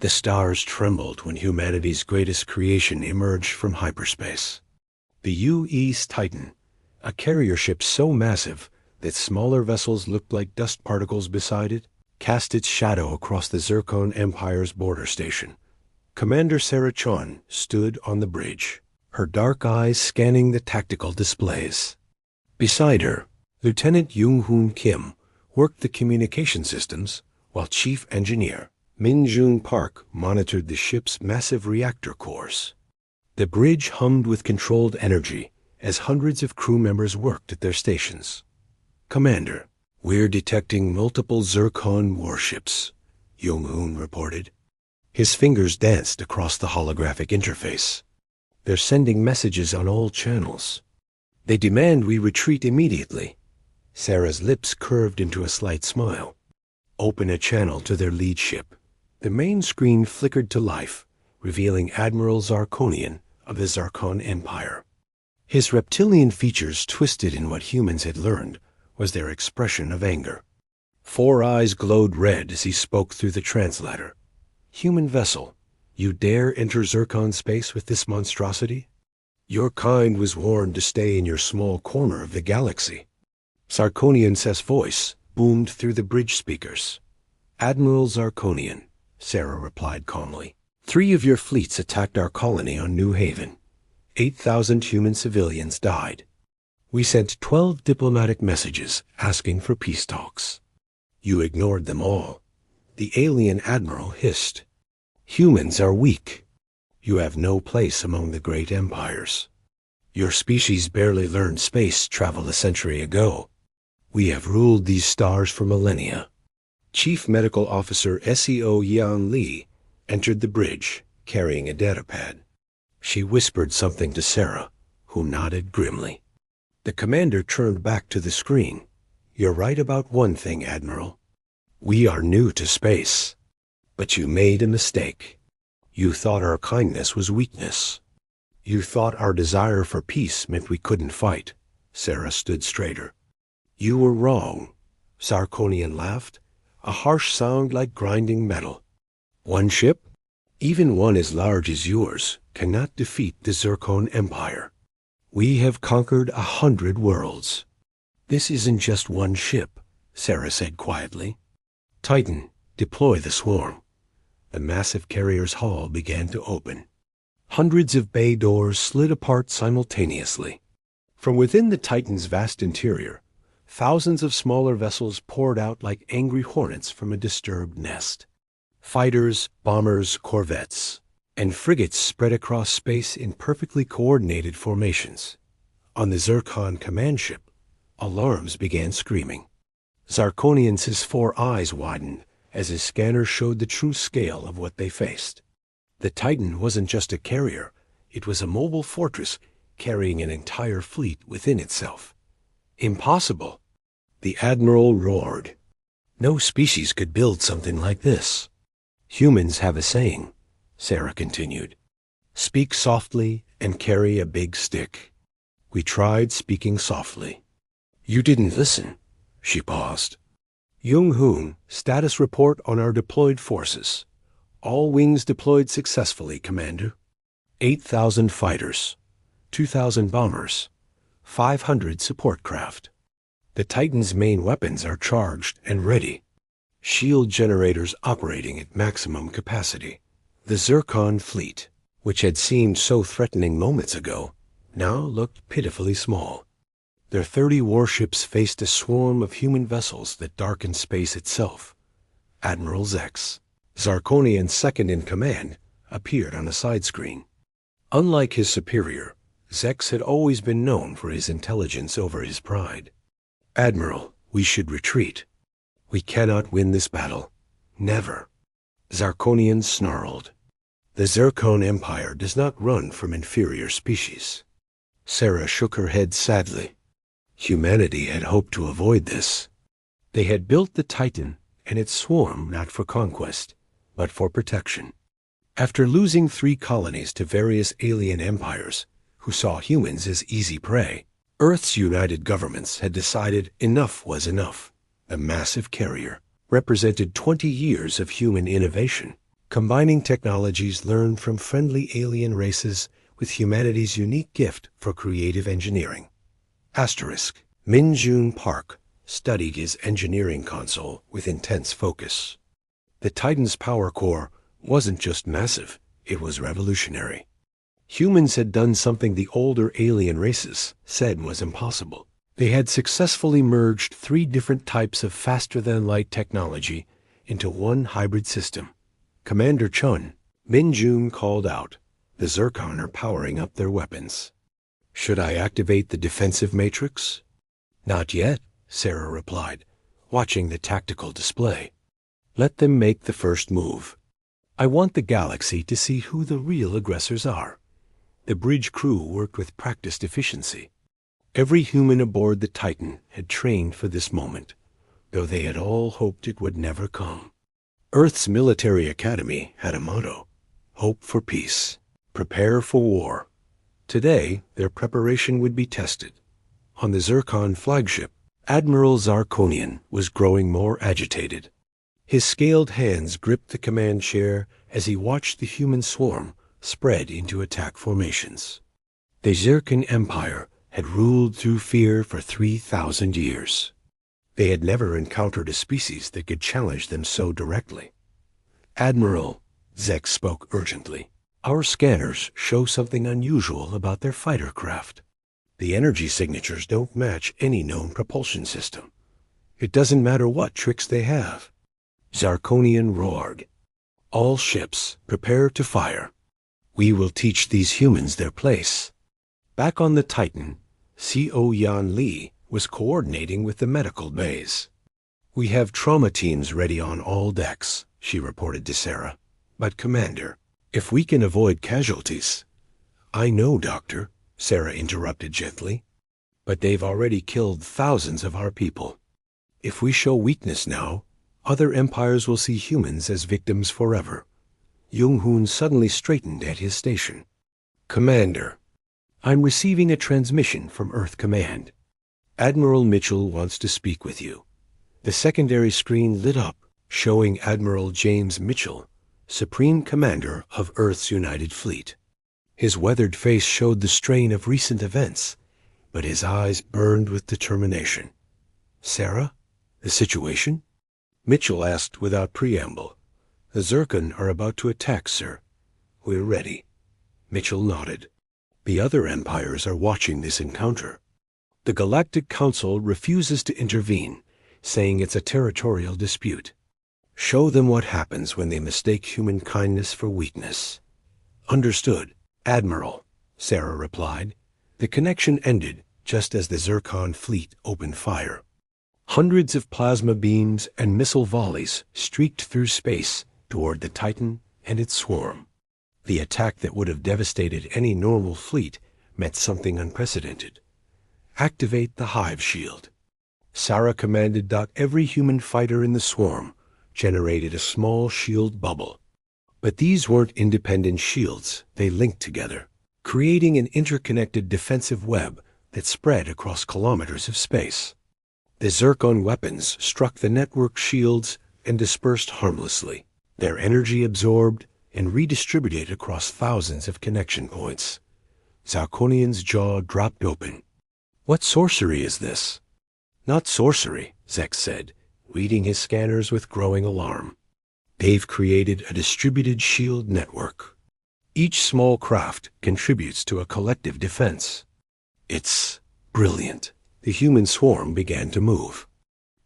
The stars trembled when humanity's greatest creation emerged from hyperspace. The U.E.'s Titan, a carrier ship so massive that smaller vessels looked like dust particles beside it, cast its shadow across the Zircon Empire's border station. Commander Sarah Chon stood on the bridge, her dark eyes scanning the tactical displays. Beside her, Lieutenant Jung-Hoon Kim worked the communication systems, while Chief Engineer Min-Jun Park monitored the ship's massive reactor cores. The bridge hummed with controlled energy as hundreds of crew members worked at their stations. "Commander, we're detecting multiple Zircon warships," Jung-Hoon reported. His fingers danced across the holographic interface. "They're sending messages on all channels. They demand we retreat immediately." Sarah's lips curved into a slight smile. "Open a channel to their lead ship." The main screen flickered to life, revealing Admiral Zarkonian of the Zarkon Empire. His reptilian features twisted in what humans had learned was their expression of anger. 4 eyes glowed red as he spoke through the translator. "Human vessel, you dare enter Zircon space with this monstrosity? Your kind was warned to stay in your small corner of the galaxy." Zarkonian's voice boomed through the bridge speakers. "Admiral Zarkonian," Sarah replied calmly, "3 of your fleets attacked our colony on New Haven. 8,000 human civilians died. We sent 12 diplomatic messages asking for peace talks. You ignored them all." The alien admiral hissed. "Humans are weak. You have no place among the great empires. Your species barely learned space travel a century ago. We have ruled these stars for millennia." Chief Medical Officer SEO Yan Li entered the bridge, carrying a datapad. She whispered something to Sarah, who nodded grimly. The commander turned back to the screen. "You're right about one thing, Admiral. We are new to space. But you made a mistake. You thought our kindness was weakness. You thought our desire for peace meant we couldn't fight." Sarah stood straighter. "You were wrong." Zarkonian laughed, a harsh sound like grinding metal. "One ship, even one as large as yours, cannot defeat the Zircon Empire. We have conquered 100 worlds." "This isn't just one ship," Sarah said quietly. "Titan, deploy the swarm." The massive carrier's hull began to open. Hundreds of bay doors slid apart simultaneously. From within the Titan's vast interior, thousands of smaller vessels poured out like angry hornets from a disturbed nest. Fighters, bombers, corvettes, and frigates spread across space in perfectly coordinated formations. On the Zircon command ship, alarms began screaming. Zarkonian's 4 eyes widened as his scanner showed the true scale of what they faced. The Titan wasn't just a carrier, it was a mobile fortress carrying an entire fleet within itself. "Impossible!" The Admiral roared. "No species could build something like this." "Humans have a saying," Sarah continued. "Speak softly and carry a big stick." We tried speaking softly. "You didn't listen." She paused. "Jung-Hoon, status report on our deployed forces. All wings deployed successfully, Commander. 8,000 fighters, 2,000 bombers, 500 support craft. The Titan's main weapons are charged and ready. Shield generators operating at maximum capacity." The Zircon fleet, which had seemed so threatening moments ago, now looked pitifully small. Their 30 warships faced a swarm of human vessels that darkened space itself. Admiral Zex, Zarkonian's second in command, appeared on a side screen. Unlike his superior, Zex had always been known for his intelligence over his pride. "Admiral, we should retreat. We cannot win this battle. Never." Zarkonian snarled. "The Zircon Empire does not run from inferior species." Sarah shook her head sadly. Humanity had hoped to avoid this. They had built the Titan and its swarm not for conquest, but for protection. After losing 3 colonies to various alien empires who saw humans as easy prey, Earth's united governments had decided enough was enough. The massive carrier represented 20 years of human innovation. combining technologies learned from friendly alien races with humanity's unique gift for creative engineering. Asterisk. Min Jun Park studied his engineering console with intense focus. The Titan's power core wasn't just massive, it was revolutionary. Humans had done something the older alien races said was impossible. They had successfully merged 3 different types of faster-than-light technology into one hybrid system. Commander Chun, Min Jun called out. The Zircon are powering up their weapons. Should I activate the defensive matrix? Not yet, Sarah replied, watching the tactical display. Let them make the first move. I want the galaxy to see who the real aggressors are. The bridge crew worked with practiced efficiency. Every human aboard the Titan had trained for this moment, though they had all hoped it would never come. Earth's military academy had a motto: hope for peace, prepare for war. Today, their preparation would be tested. On the Zircon flagship, Admiral Zarkonian was growing more agitated. His scaled hands gripped the command chair as he watched the human swarm spread into attack formations. The Zircon Empire had ruled through fear for 3,000 years. They had never encountered a species that could challenge them so directly. Admiral, Zek spoke urgently, our scanners show something unusual about their fighter craft. The energy signatures don't match any known propulsion system. It doesn't matter what tricks they have. Zarkonian roared. All ships, prepare to fire. We will teach these humans their place. Back on the Titan, C.O. Yan Li was coordinating with the medical bays. We have trauma teams ready on all decks, she reported to Sarah. But, Commander, if we can avoid casualties— I know, Doctor, Sarah interrupted gently. But they've already killed thousands of our people. If we show weakness now, other empires will see humans as victims forever. Jung-hoon suddenly straightened at his station. Commander, I'm receiving a transmission from Earth Command. Admiral Mitchell wants to speak with you. The secondary screen lit up, showing Admiral James Mitchell, Supreme Commander of Earth's United Fleet. His weathered face showed the strain of recent events, but his eyes burned with determination. Sarah, the situation? Mitchell asked without preamble. The Zircon are about to attack, sir. We're ready. Mitchell nodded. The other empires are watching this encounter. The Galactic Council refuses to intervene, saying it's a territorial dispute. Show them what happens when they mistake human kindness for weakness. Understood, Admiral, Sarah replied. The connection ended just as the Zircon fleet opened fire. Hundreds of plasma beams and missile volleys streaked through space toward the Titan and its swarm. The attack that would have devastated any normal fleet meant something unprecedented. Activate the hive shield. Sarah commanded. Every human fighter in the swarm generated a small shield bubble. But these weren't independent shields, they linked together, creating an interconnected defensive web that spread across kilometers of space. The Zircon weapons struck the network shields and dispersed harmlessly, their energy absorbed and redistributed across thousands of connection points. Zarkonian's jaw dropped open. What sorcery is this? Not sorcery, Zek said, reading his scanners with growing alarm. They've created a distributed shield network. Each small craft contributes to a collective defense. It's brilliant. The human swarm began to move,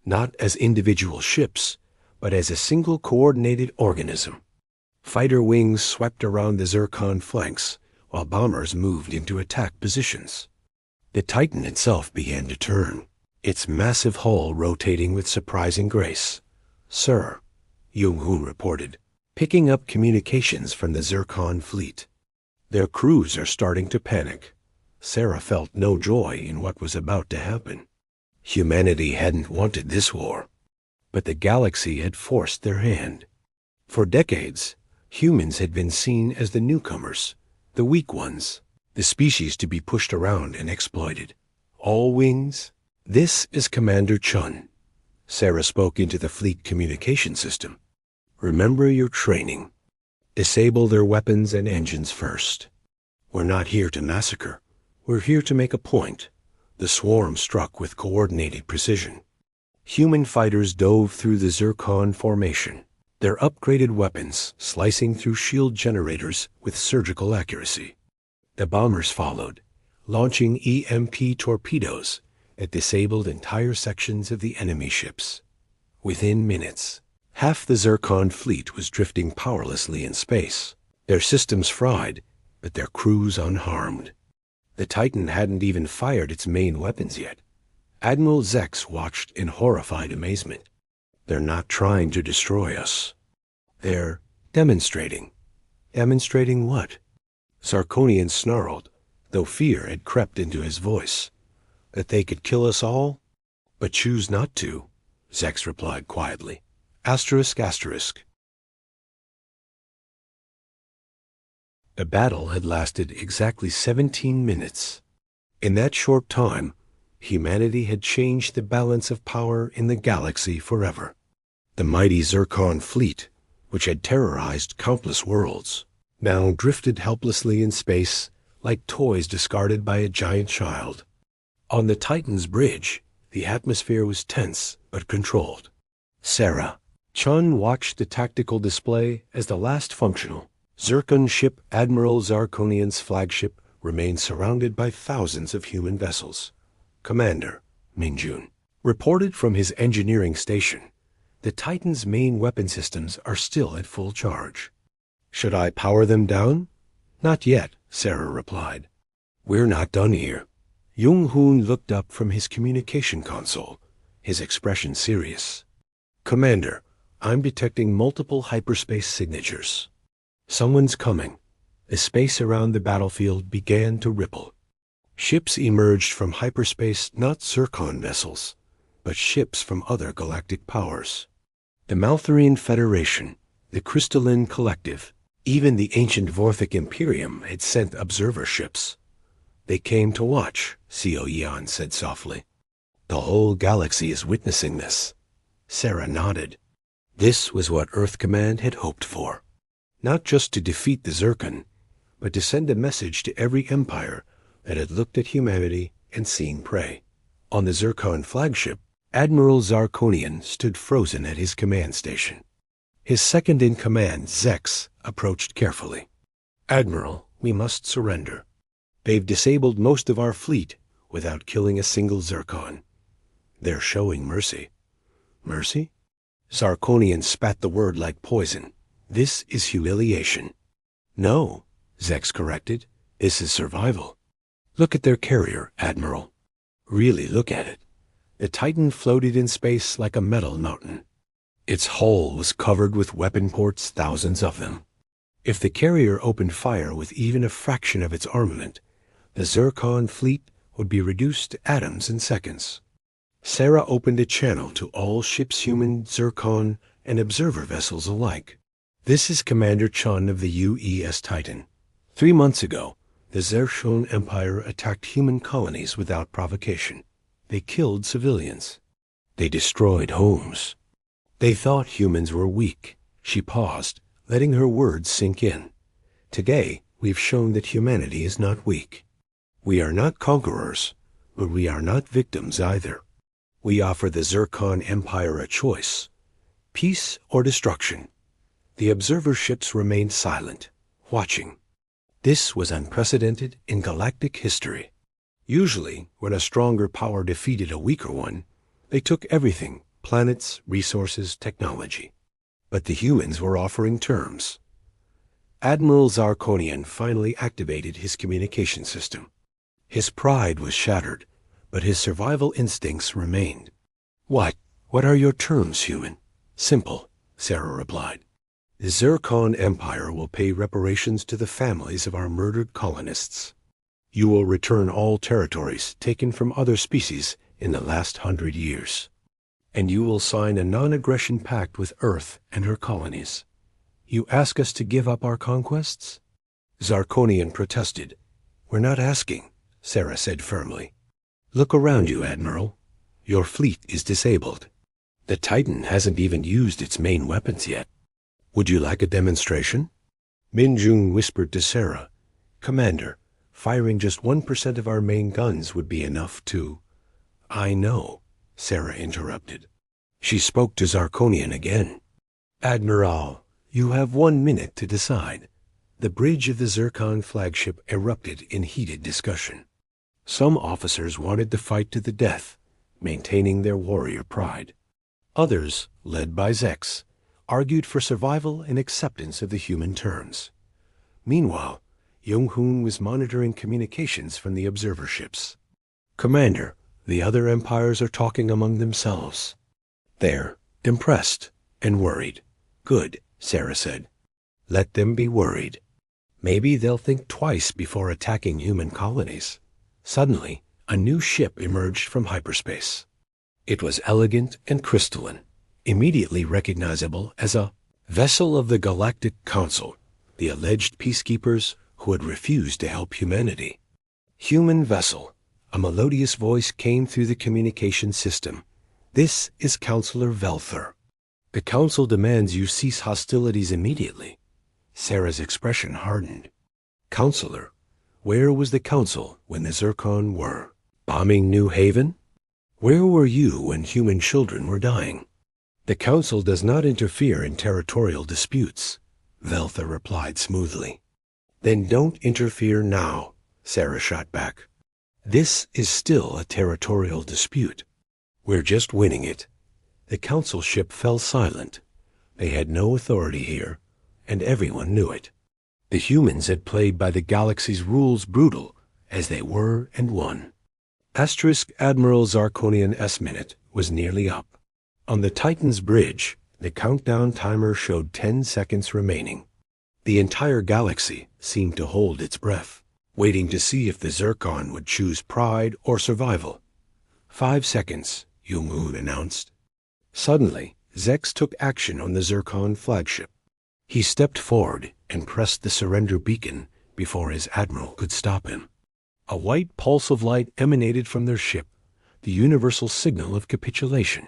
not as individual ships, but as a single coordinated organism. Fighter wings swept around the Zircon flanks, while bombers moved into attack positions. The Titan itself began to turn, its massive hull rotating with surprising grace. Sir, Jung-hoon reported, picking up communications from the Zircon fleet. Their crews are starting to panic. Sarah felt no joy in what was about to happen. Humanity hadn't wanted this war, but the galaxy had forced their hand. For decades, humans had been seen as the newcomers, the weak ones, the species to be pushed around and exploited. All wings? This is Commander Chun. Sarah spoke into the fleet communication system. Remember your training. Disable their weapons and engines first. We're not here to massacre. We're here to make a point. The swarm struck with coordinated precision. Human fighters dove through the Zircon formation, their upgraded weapons slicing through shield generators with surgical accuracy. The bombers followed, launching EMP torpedoes that disabled entire sections of the enemy ships. Within minutes, half the Zircon fleet was drifting powerlessly in space, their systems fried, but their crews unharmed. The Titan hadn't even fired its main weapons yet. Admiral Zex watched in horrified amazement. They're not trying to destroy us. They're demonstrating. Demonstrating what? Sarkonian snarled, though fear had crept into his voice. That they could kill us all? But choose not to, Zex replied quietly. Asterisk, asterisk. The battle had lasted exactly 17 minutes. In that short time, humanity had changed the balance of power in the galaxy forever. The mighty Zircon fleet, which had terrorized countless worlds, now drifted helplessly in space like toys discarded by a giant child. On the Titan's bridge, the atmosphere was tense but controlled. Sarah Chun watched the tactical display as the last functional Zircon ship Admiral Zarkonian's flagship remained surrounded by thousands of human vessels. Commander Minjun reported from his engineering station. The Titan's main weapon systems are still at full charge. Should I power them down? Not yet, Sarah replied. We're not done here. Jung-hoon looked up from his communication console, his expression serious. Commander, I'm detecting multiple hyperspace signatures. Someone's coming. The space around the battlefield began to ripple. Ships emerged from hyperspace, not Zircon vessels, but ships from other galactic powers. The Malthurian Federation, the Crystalline Collective, even the ancient Vorthic Imperium had sent observer ships. They came to watch, Seo Yan said softly. The whole galaxy is witnessing this. Sarah nodded. This was what Earth Command had hoped for. Not just to defeat the Zircon, but to send a message to every empire that had looked at humanity and seen prey. On the Zircon flagship, Admiral Zarkonian stood frozen at his command station. His second-in-command, Zex, approached carefully. Admiral, we must surrender. They've disabled most of our fleet without killing a single Zircon. They're showing mercy. Mercy? Zarkonian spat the word like poison. This is humiliation. No, Zex corrected. This is survival. Look at their carrier, Admiral. Really look at it. The Titan floated in space like a metal mountain. Its hull was covered with weapon ports, thousands of them. If the carrier opened fire with even a fraction of its armament, the Zircon fleet would be reduced to atoms in seconds. Sarah opened a channel to all ships, human, Zircon, and observer vessels alike. This is Commander Chun of the UES Titan. 3 months ago, the Zershon Empire attacked human colonies without provocation. They killed civilians. They destroyed homes. They thought humans were weak. She paused, letting her words sink in. Today, we've shown that humanity is not weak. We are not conquerors, but we are not victims either. We offer the Zircon Empire a choice: peace or destruction. The observer ships remained silent, watching. This was unprecedented in galactic history. Usually, when a stronger power defeated a weaker one, they took everything: planets, resources, technology. But the humans were offering terms. Admiral Zarkonian finally activated his communication system. His pride was shattered, but his survival instincts remained. What are your terms, human? Simple, Sarah replied. The Zircon Empire will pay reparations to the families of our murdered colonists. You will return all territories taken from other species in the last 100 years. And you will sign a non-aggression pact with Earth and her colonies. You ask us to give up our conquests? Zarkonian protested. We're not asking, Sarah said firmly. Look around you, Admiral. Your fleet is disabled. The Titan hasn't even used its main weapons yet. Would you like a demonstration? Min Jung whispered to Sarah, "Commander, firing just 1% of our main guns would be enough to—" "I know," Sarah interrupted. She spoke to Zarkonian again. "Admiral, you have 1 minute to decide." The bridge of the Zircon flagship erupted in heated discussion. Some officers wanted to fight to the death, maintaining their warrior pride. Others, led by Zex, argued for survival and acceptance of the human terms. Meanwhile, Yong-Hoon was monitoring communications from the observer ships. "Commander, the other empires are talking among themselves. They're impressed and worried." "Good," Sarah said. "Let them be worried. Maybe they'll think twice before attacking human colonies." Suddenly, a new ship emerged from hyperspace. It was elegant and crystalline, immediately recognizable as a vessel of the Galactic Council, the alleged peacekeepers who had refused to help humanity. "Human vessel," a melodious voice came through the communication system. "This is Counselor Velther. The Council demands you cease hostilities immediately." Sarah's expression hardened. "Counselor, where was the Council when the Zircon were bombing New Haven? Where were you when human children were dying?" "The Council does not interfere in territorial disputes," Velther replied smoothly. "Then don't interfere now," Sarah shot back. "This is still a territorial dispute. We're just winning it." The Council ship fell silent. They had no authority here, and everyone knew it. The humans had played by the galaxy's rules brutal, as they were and won. Admiral Zarkonian S-minute was nearly up. On the Titan's bridge, the countdown timer showed 10 seconds remaining. The entire galaxy seemed to hold its breath, waiting to see if the Zircon would choose pride or survival. 5 seconds, Yong-Hoon announced. Suddenly, Zex took action on the Zircon flagship. He stepped forward and pressed the surrender beacon before his admiral could stop him. A white pulse of light emanated from their ship, the universal signal of capitulation.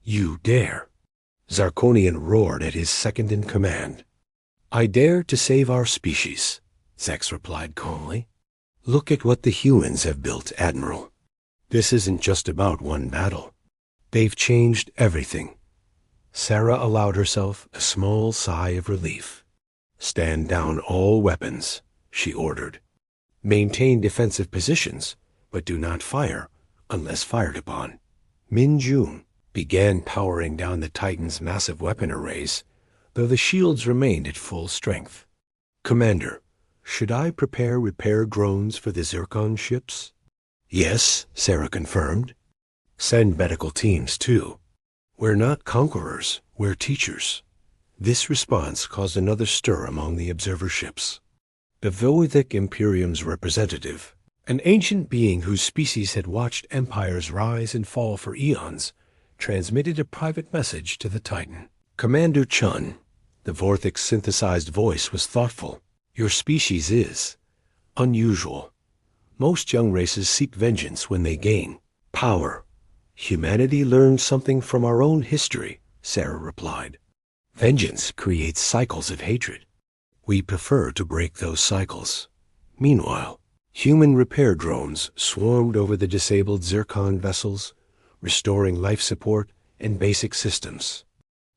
"You dare!" Zarkonian roared at his second in command. "I dare to save our species," Zex replied calmly. "Look at what the humans have built, Admiral. This isn't just about one battle. They've changed everything." Sarah allowed herself a small sigh of relief. "Stand down all weapons," she ordered. "Maintain defensive positions, but do not fire unless fired upon." Min Jung began powering down the Titan's massive weapon arrays, though the shields remained at full strength. "Commander, should I prepare repair drones for the Zircon ships?" "Yes," Sarah confirmed. "Send medical teams, too. We're not conquerors, we're teachers." This response caused another stir among the observer ships. The Voithic Imperium's representative, an ancient being whose species had watched empires rise and fall for eons, transmitted a private message to the Titan. "Commander Chun," the Vorthic's synthesized voice was thoughtful, "your species is unusual. Most young races seek vengeance when they gain power. Humanity learned something from our own history," Sarah replied. "Vengeance creates cycles of hatred. We prefer to break those cycles." Meanwhile, human repair drones swarmed over the disabled Zircon vessels, restoring life support and basic systems.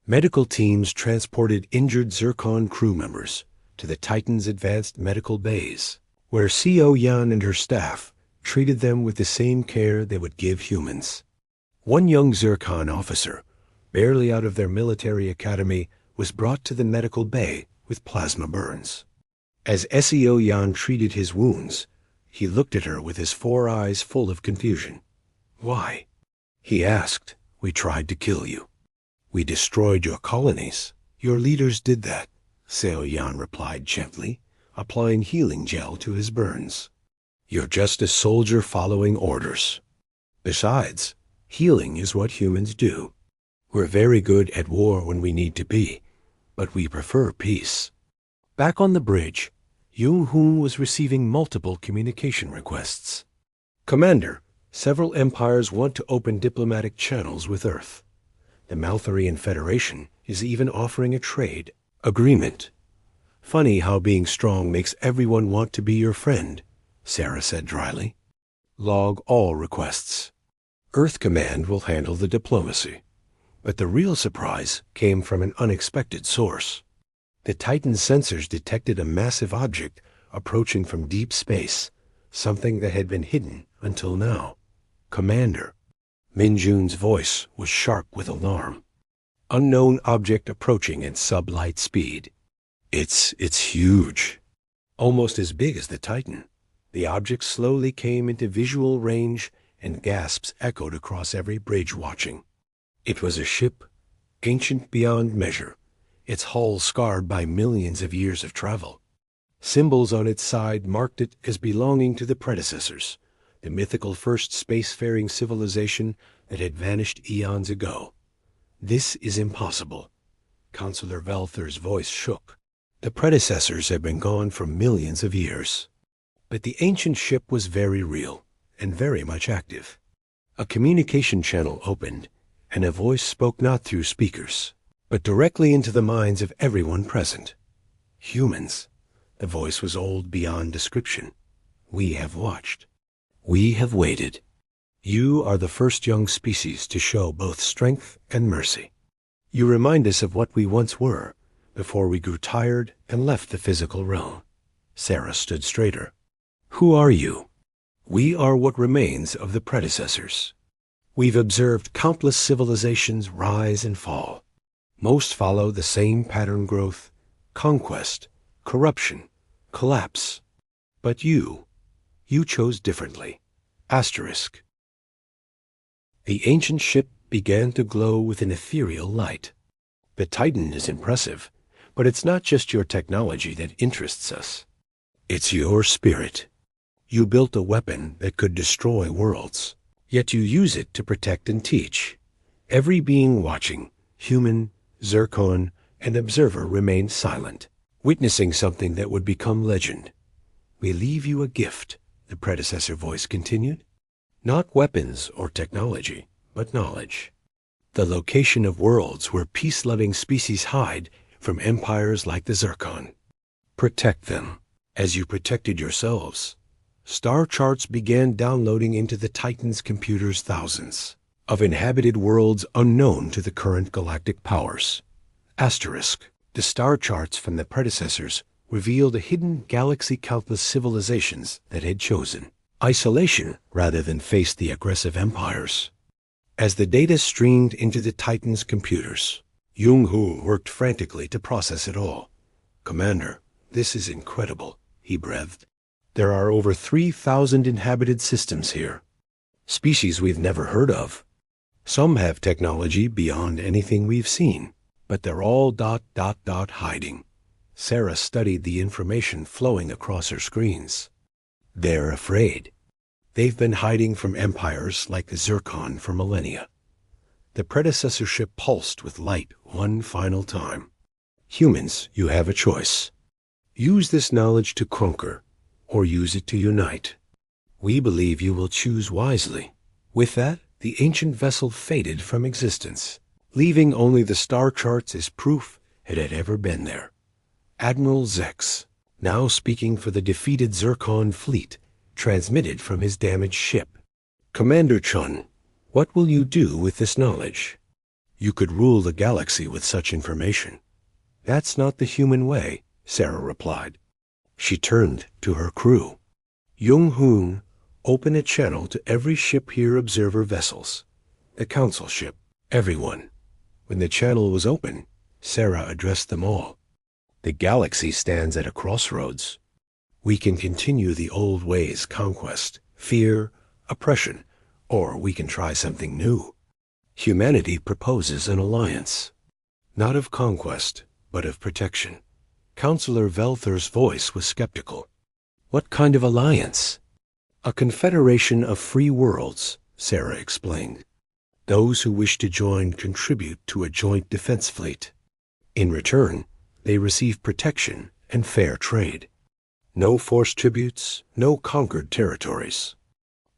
Medical teams transported injured Zircon crew members to the Titan's advanced medical bays, where Co Yan and her staff treated them with the same care they would give humans. One young Zircon officer, barely out of their military academy, was brought to the medical bay with plasma burns. As Seo Yan treated his wounds, he looked at her with his 4 eyes full of confusion. "Why?" He asked. "We tried to kill you. We destroyed your colonies. Your leaders did that," Seo Yan replied gently, applying healing gel to his burns. "You're just a soldier following orders. Besides, healing is what humans do. We're very good at war when we need to be, but we prefer peace." Back on the bridge, Yong-Hoon was receiving multiple communication requests. "Commander, several empires want to open diplomatic channels with Earth. The Maltharian Federation is even offering a trade agreement. Funny how being strong makes everyone want to be your friend, Sarah said dryly. Log all requests. Earth Command will handle the diplomacy. But the real surprise came from an unexpected source. The Titan's sensors detected a massive object approaching from deep space, something that had been hidden until now. Commander. Minjun's voice was sharp with alarm. Unknown object approaching at sublight speed. It's huge. Almost as big as the Titan. The object slowly came into visual range, and gasps echoed across every bridge watching. It was a ship, ancient beyond measure, its hull scarred by millions of years of travel. Symbols on its side marked it as belonging to the predecessors, the mythical first spacefaring civilization that had vanished eons ago. This is impossible. Counselor Velther's voice shook. The predecessors had been gone for millions of years. But the ancient ship was very real and very much active. A communication channel opened, and a voice spoke not through speakers, but directly into the minds of everyone present. Humans. The voice was old beyond description. We have watched. We have waited. You are the first young species to show both strength and mercy. You remind us of what we once were, before we grew tired and left the physical realm. Sarah stood straighter. Who are you? We are what remains of the predecessors. We've observed countless civilizations rise and fall. Most follow the same pattern growth, conquest, corruption, collapse. But you chose differently. Asterisk. The ancient ship began to glow with an ethereal light. The Titan is impressive, but it's not just your technology that interests us. It's your spirit. You built a weapon that could destroy worlds, yet you use it to protect and teach. Every being watching, human, Zircon, and observer remained silent, witnessing something that would become legend. We leave you a gift, the predecessor voice continued. Not weapons or technology, but knowledge. The location of worlds where peace-loving species hide from empires like the Zircon. Protect them, as you protected yourselves. Star charts began downloading into the Titan's computers thousands of inhabited worlds unknown to the current galactic powers. Asterisk. The star charts from the predecessors revealed a hidden galaxy-countless civilizations that had chosen isolation rather than face the aggressive empires. As the data streamed into the Titan's computers, Jung-Hoo worked frantically to process it all. Commander, this is incredible, he breathed. There are over 3,000 inhabited systems here. Species we've never heard of. Some have technology beyond anything we've seen, but they're all ... hiding. Sarah studied the information flowing across her screens. They're afraid. They've been hiding from empires like the Zircon for millennia. The predecessor ship pulsed with light one final time. Humans, you have a choice. Use this knowledge to conquer, or use it to unite. We believe you will choose wisely. With that, the ancient vessel faded from existence, leaving only the star charts as proof it had ever been there. Admiral Zex, now speaking for the defeated Zircon fleet, transmitted from his damaged ship. Commander Chun, what will you do with this knowledge? You could rule the galaxy with such information. That's not the human way, Sarah replied. She turned to her crew. Jung-Hoon, open a channel to every ship here observer vessels. The council ship, everyone. When the channel was open, Sarah addressed them all. The galaxy stands at a crossroads. We can continue the old ways, conquest, fear, oppression, or we can try something new. Humanity proposes an alliance, not of conquest, but of protection. Counselor Velther's voice was skeptical. What kind of alliance? A confederation of free worlds, Sarah explained. Those who wish to join contribute to a joint defense fleet. In return, they receive protection and fair trade. No forced tributes, no conquered territories.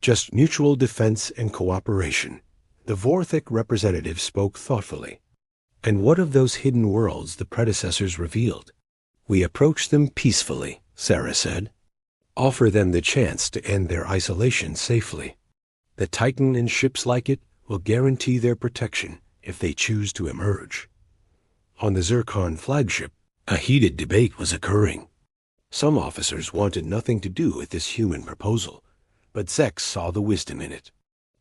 Just mutual defense and cooperation. The Vorthic representative spoke thoughtfully. And what of those hidden worlds the predecessors revealed? We approach them peacefully, Sarah said. Offer them the chance to end their isolation safely. The Titan and ships like it will guarantee their protection if they choose to emerge. On the Zircon flagship, a heated debate was occurring. Some officers wanted nothing to do with this human proposal, but Zex saw the wisdom in it.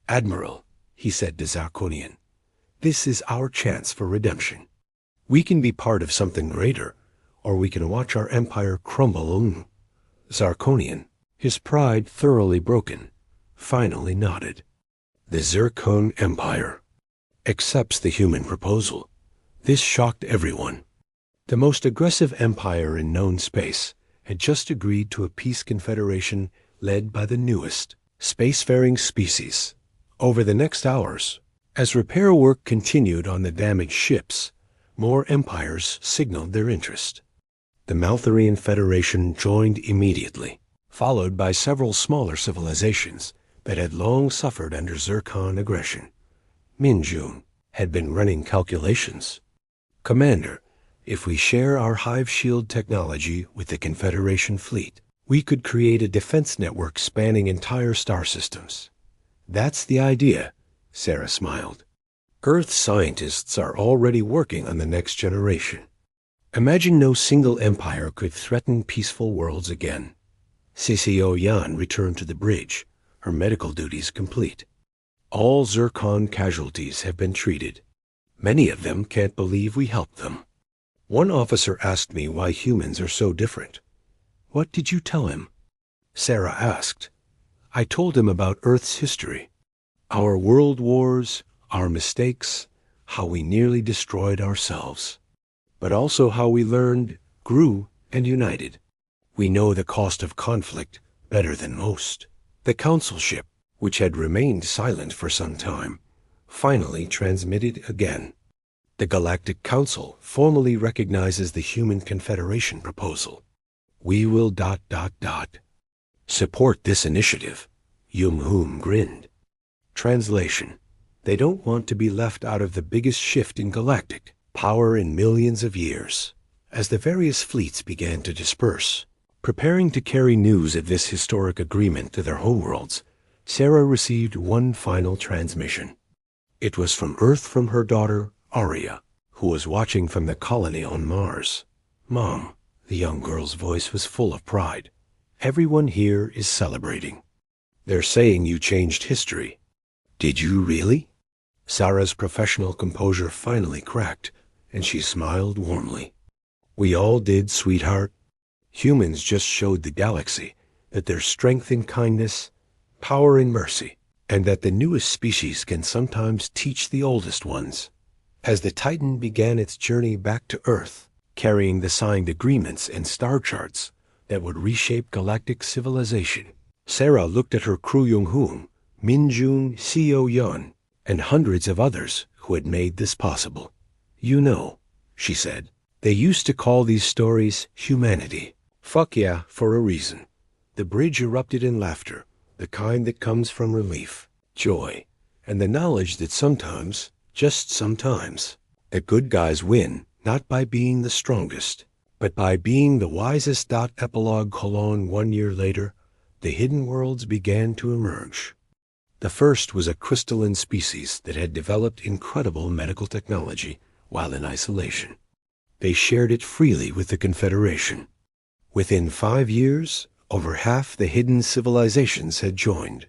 "Admiral," he said to Zarkonian, "this is our chance for redemption. We can be part of something greater, or we can watch our empire crumble." Zarkonian, his pride thoroughly broken, finally nodded. The Zircon Empire accepts the human proposal. This shocked everyone. The most aggressive empire in known space had just agreed to a peace confederation led by the newest spacefaring species. Over the next hours, as repair work continued on the damaged ships, more empires signaled their interest. The Maltharian Federation joined immediately, followed by several smaller civilizations that had long suffered under Zircon aggression. Minjun had been running calculations. "Commander, if we share our hive shield technology with the Confederation fleet, we could create a defense network spanning entire star systems." "That's the idea," Sarah smiled. "Earth scientists are already working on the next generation. Imagine no single empire could threaten peaceful worlds again." CCO Yan returned to the bridge, her medical duties complete. "All Zircon casualties have been treated. Many of them can't believe we helped them. One officer asked me why humans are so different." "What did you tell him?" Sarah asked. "I told him about Earth's history. Our world wars, our mistakes, how we nearly destroyed ourselves. But also how we learned, grew, and united. We know the cost of conflict better than most." The council ship, which had remained silent for some time, finally transmitted again. "The Galactic Council formally recognizes the Human Confederation proposal. We will ... support this initiative." Yum-Hum grinned. Translation: They don't want to be left out of the biggest shift in galactic power in millions of years. As the various fleets began to disperse, preparing to carry news of this historic agreement to their homeworlds, Sarah received one final transmission. It was from Earth from her daughter, Aria, who was watching from the colony on Mars. "Mom," the young girl's voice was full of pride, "everyone here is celebrating. They're saying you changed history." "Did you really?" Sarah's professional composure finally cracked, and she smiled warmly. "We all did, sweetheart. Humans just showed the galaxy that there's strength in kindness, power in mercy, and that the newest species can sometimes teach the oldest ones." As the Titan began its journey back to Earth, carrying the signed agreements and star charts that would reshape galactic civilization, Sarah looked at her crew Yong-Hoon, Minjun, Seo Yun, and hundreds of others who had made this possible. "You know," she said, "they used to call these stories humanity. Fuck yeah, for a reason." The bridge erupted in laughter, the kind that comes from relief, joy, and the knowledge that sometimes, just sometimes, the good guys win, not by being the strongest, but by being the wisest. Epilogue: 1 year later, the hidden worlds began to emerge. The first was a crystalline species that had developed incredible medical technology while in isolation. They shared it freely with the Confederation. Within 5 years, over half the hidden civilizations had joined.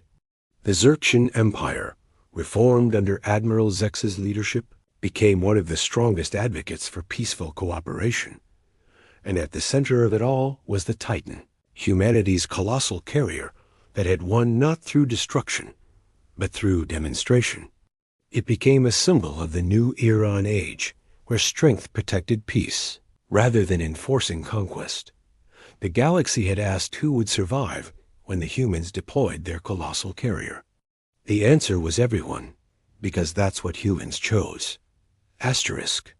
The Xerxian Empire, reformed under Admiral Zex's leadership, became one of the strongest advocates for peaceful cooperation. And at the center of it all was the Titan, humanity's colossal carrier that had won not through destruction, but through demonstration. It became a symbol of the new era and age, where strength protected peace, rather than enforcing conquest. The galaxy had asked who would survive when the humans deployed their colossal carrier. The answer was everyone, because that's what humans chose. Asterisk.